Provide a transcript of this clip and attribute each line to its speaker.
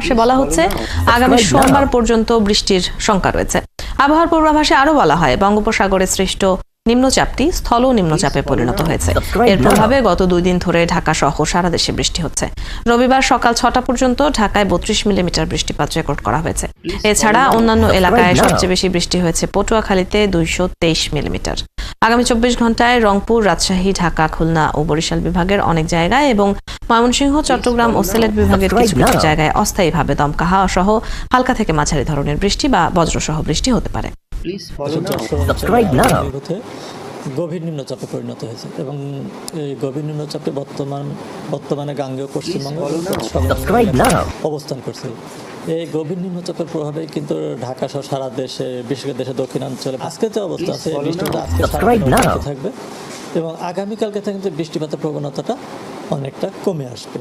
Speaker 1: সে বলা হচ্ছে আগামী সোমবার পর্যন্ত বৃষ্টির শঙ্কা রয়েছে। আবহাওয়ার পূর্বাভাসে আরো বলা হয় বঙ্গোপসাগরে সৃষ্ট নিম্নচাপটি স্থল নিম্নচাপে পরিণত হয়েছে। এর প্রভাবে গত 2 দিন ধরে ঢাকা সহ সারা দেশে বৃষ্টি হচ্ছে। রবিবার সকাল 6টা পর্যন্ত ঢাকায় 32 মিলিমিটার বৃষ্টিপাত রেকর্ড করা হয়েছে। এছাড়া অন্যান্য এলাকায় সবচেয়ে বেশি বৃষ্টি হয়েছে পটুয়াখালীতে 223 মিলিমিটার। আগামী 24 ঘন্টায় রংপুর, রাজশাহী, ঢাকা, খুলনা ও বরিশাল বিভাগের অনেক জায়গায় এবং ময়মনসিংহ, চট্টগ্রাম ও সিলেট বিভাগের কিছু কিছু জায়গায় অস্থায়ীভাবে দমকা হাওয়া সহ হালকা থেকে মাঝারি ধরনের বৃষ্টি বা বজ্রসহ বৃষ্টি হতে পারে।
Speaker 2: গভীর নিম্নচাপে পরিণত হয়েছে এবং এই গভীর নিম্নচাপে বর্তমানে গাঙ্গেয় পশ্চিমবঙ্গে অবস্থান করছে। এই গভীর নিম্নচাপের প্রভাবে কিন্তু ঢাকা সহ সারা দেশে, বিশেষ করে দেশের দক্ষিণাঞ্চলে আজকে যে অবস্থা আছে বৃষ্টিপাত আজকে থাকবে এবং আগামীকালকে থেকে কিন্তু বৃষ্টিপাতের প্রবণতাটা অনেকটা কমে আসবে।